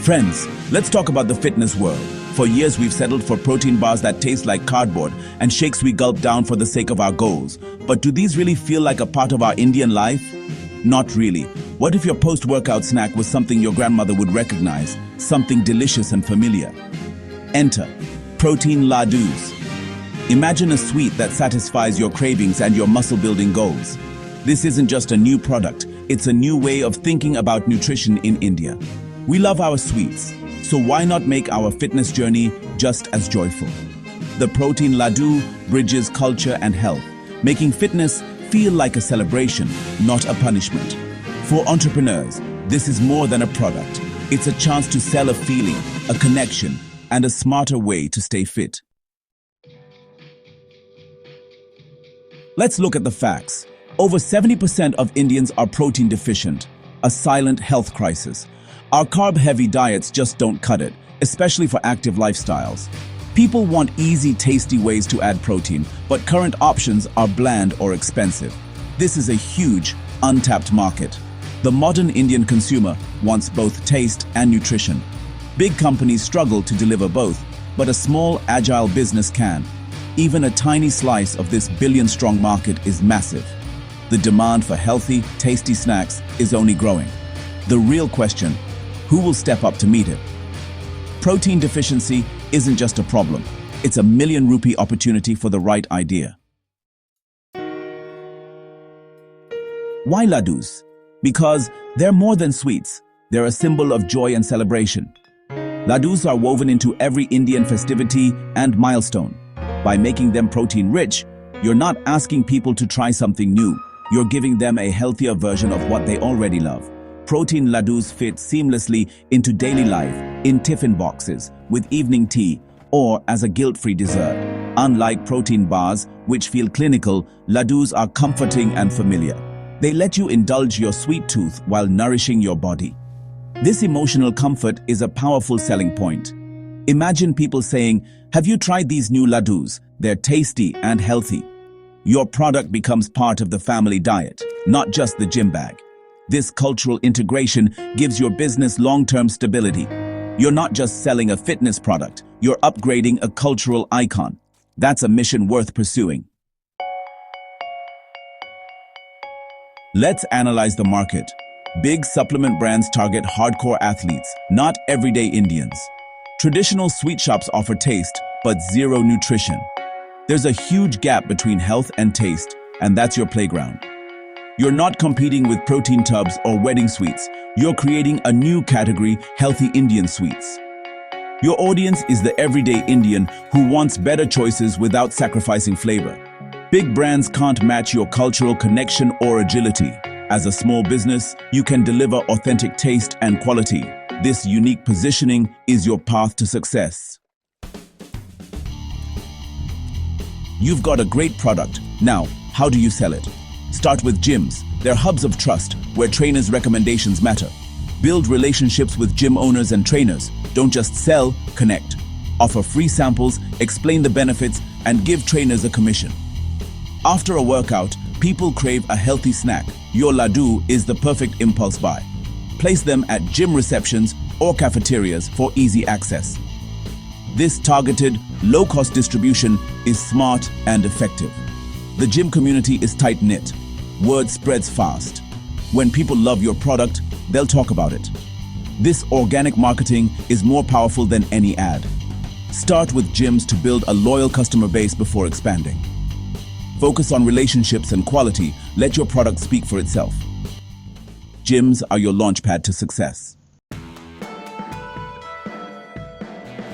Friends, let's talk about the fitness world. For years, we've settled for protein bars that taste like cardboard and shakes we gulp down for the sake of our goals. But do these really feel like a part of our Indian life? Not really. What if your post-workout snack was something your grandmother would recognize, something delicious and familiar? Enter Protein Ladoos. Imagine a sweet that satisfies your cravings and your muscle-building goals. This isn't just a new product, it's a new way of thinking about nutrition in India. We love our sweets, so why not make our fitness journey just as joyful? The Protein Ladoo bridges culture and health, making fitness feel like a celebration, not a punishment. For entrepreneurs, this is more than a product. It's a chance to sell a feeling, a connection, and a smarter way to stay fit. Let's look at the facts. Over 70% of Indians are protein deficient, a silent health crisis. Our carb-heavy diets just don't cut it, especially for active lifestyles. People want easy, tasty ways to add protein, but current options are bland or expensive. This is a huge, untapped market. The modern Indian consumer wants both taste and nutrition. Big companies struggle to deliver both, but a small, agile business can. Even a tiny slice of this billion-strong market is massive. The demand for healthy, tasty snacks is only growing. The real question: who will step up to meet it? Protein deficiency isn't just a problem, it's a million-rupee opportunity for the right idea. Why Ladoos? Because they're more than sweets. They're a symbol of joy and celebration. Ladoos are woven into every Indian festivity and milestone. By making them protein-rich, you're not asking people to try something new. You're giving them a healthier version of what they already love. Protein Ladoos fit seamlessly into daily life, in tiffin boxes, with evening tea, or as a guilt-free dessert. Unlike protein bars, which feel clinical, Ladoos are comforting and familiar. They let you indulge your sweet tooth while nourishing your body. This emotional comfort is a powerful selling point. Imagine people saying, "Have you tried these new Ladoos? They're tasty and healthy." Your product becomes part of the family diet, not just the gym bag. This cultural integration gives your business long-term stability. You're not just selling a fitness product, you're upgrading a cultural icon. That's a mission worth pursuing. Let's analyze the market. Big supplement brands target hardcore athletes, not everyday Indians. Traditional sweet shops offer taste, but zero nutrition. There's a huge gap between health and taste, and that's your playground. You're not competing with protein tubs or wedding sweets. You're creating a new category, healthy Indian sweets. Your audience is the everyday Indian who wants better choices without sacrificing flavor. Big brands can't match your cultural connection or agility. As a small business, you can deliver authentic taste and quality. This unique positioning is your path to success. You've got a great product. Now, how do you sell it? Start with gyms. They're hubs of trust, where trainers' recommendations matter. Build relationships with gym owners and trainers. Don't just sell, connect. Offer free samples, explain the benefits, and give trainers a commission. After a workout, people crave a healthy snack. Your Ladoo is the perfect impulse buy. Place them at gym receptions or cafeterias for easy access. This targeted, low-cost distribution is smart and effective. The gym community is tight-knit. Word spreads fast. When people love your product, they'll talk about it. This organic marketing is more powerful than any ad. Start with gyms to build a loyal customer base before expanding. Focus on relationships and quality. Let your product speak for itself. Gyms are your launchpad to success.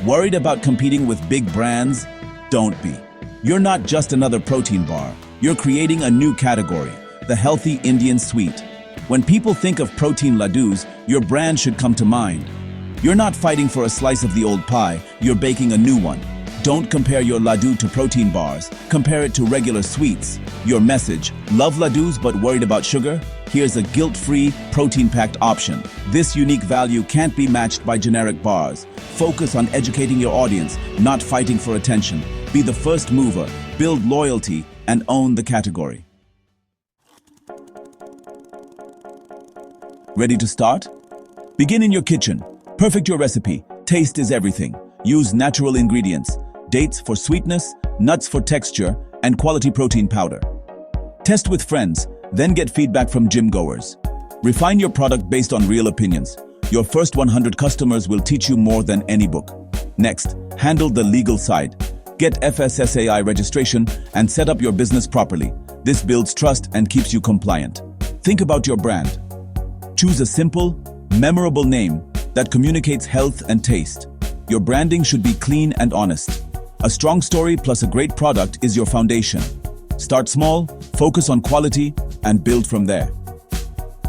Worried about competing with big brands? Don't be. You're not just another protein bar. You're creating a new category, the healthy Indian sweet. When people think of Protein Ladoos, your brand should come to mind. You're not fighting for a slice of the old pie, you're baking a new one. Don't compare your Ladoo to protein bars. Compare it to regular sweets. Your message: love Ladoos but worried about sugar? Here's a guilt-free, protein-packed option. This unique value can't be matched by generic bars. Focus on educating your audience, not fighting for attention. Be the first mover, build loyalty, and own the category. Ready to start? Begin in your kitchen. Perfect your recipe. Taste is everything. Use natural ingredients. Dates for sweetness, nuts for texture, and quality protein powder. Test with friends, then get feedback from gym goers. Refine your product based on real opinions. Your first 100 customers will teach you more than any book. Next, handle the legal side. Get FSSAI registration and set up your business properly. This builds trust and keeps you compliant. Think about your brand. Choose a simple, memorable name that communicates health and taste. Your branding should be clean and honest. A strong story plus a great product is your foundation. Start small, focus on quality, and build from there.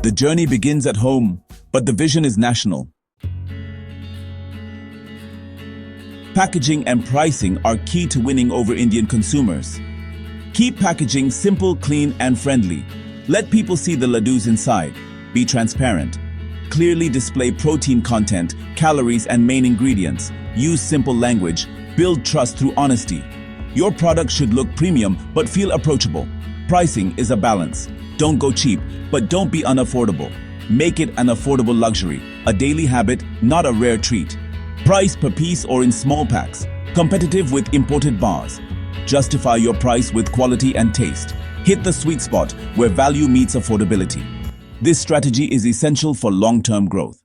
The journey begins at home, but the vision is national. Packaging and pricing are key to winning over Indian consumers. Keep packaging simple, clean, and friendly. Let people see the ladoos inside. Be transparent. Clearly display protein content, calories, and main ingredients. Use simple language. Build trust through honesty. Your product should look premium but feel approachable. Pricing is a balance. Don't go cheap, but don't be unaffordable. Make it an affordable luxury, a daily habit, not a rare treat. Price per piece or in small packs, competitive with imported bars. Justify your price with quality and taste. Hit the sweet spot where value meets affordability. This strategy is essential for long-term growth.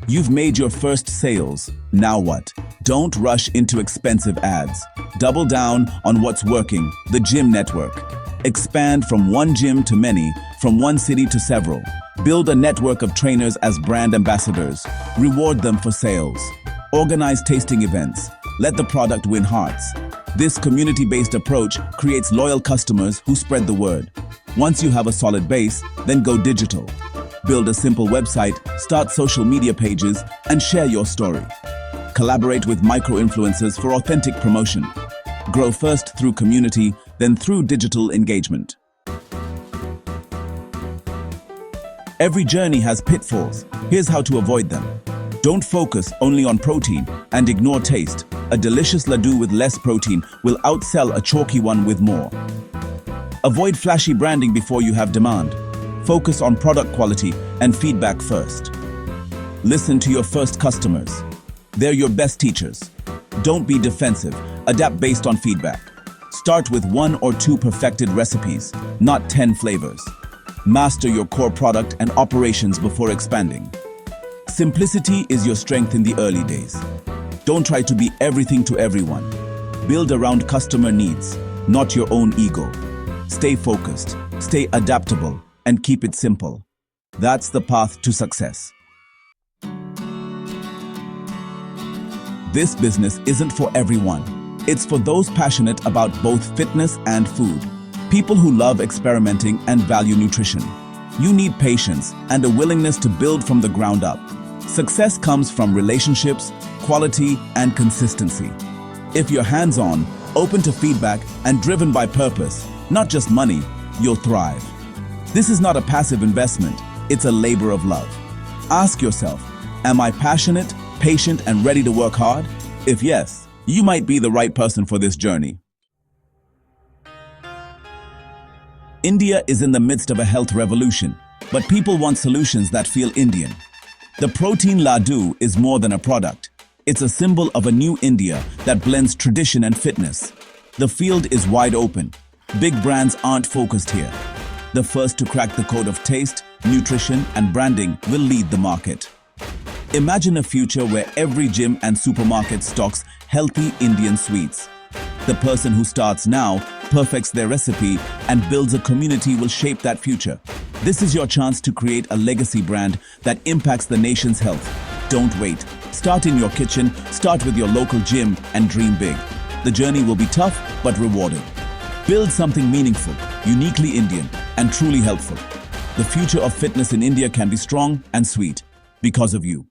You've made your first sales. Now what? Don't rush into expensive ads. Double down on what's working, the gym network. Expand from one gym to many, from one city to several. Build a network of trainers as brand ambassadors. Reward them for sales. Organize tasting events. Let the product win hearts. This community-based approach creates loyal customers who spread the word. Once you have a solid base, then go digital. Build a simple website, start social media pages, and share your story. Collaborate with micro-influencers for authentic promotion. Grow first through community, then through digital engagement. Every journey has pitfalls. Here's how to avoid them. Don't focus only on protein and ignore taste. A delicious ladoo with less protein will outsell a chalky one with more. Avoid flashy branding before you have demand. Focus on product quality and feedback first. Listen to your first customers. They're your best teachers. Don't be defensive. Adapt based on feedback. Start with 1 or 2 perfected recipes, not 10 flavors. Master your core product and operations before expanding. Simplicity is your strength in the early days. Don't try to be everything to everyone. Build around customer needs, not your own ego. Stay focused, stay adaptable, and keep it simple. That's the path to success. This business isn't for everyone. It's for those passionate about both fitness and food. People who love experimenting and value nutrition. You need patience and a willingness to build from the ground up. Success comes from relationships, quality, and consistency. If you're hands-on, open to feedback, and driven by purpose, not just money, you'll thrive. This is not a passive investment, it's a labor of love. Ask yourself, am I passionate, patient, and ready to work hard? If yes, you might be the right person for this journey. India is in the midst of a health revolution, but people want solutions that feel Indian. The Protein Ladoo is more than a product. It's a symbol of a new India that blends tradition and fitness. The field is wide open. Big brands aren't focused here. The first to crack the code of taste, nutrition, and branding will lead the market. Imagine a future where every gym and supermarket stocks healthy Indian sweets. The person who starts now, perfects their recipe, and builds a community will shape that future. This is your chance to create a legacy brand that impacts the nation's health. Don't wait. Start in your kitchen, start with your local gym, and dream big. The journey will be tough, but rewarding. Build something meaningful, uniquely Indian, and truly helpful. The future of fitness in India can be strong and sweet because of you.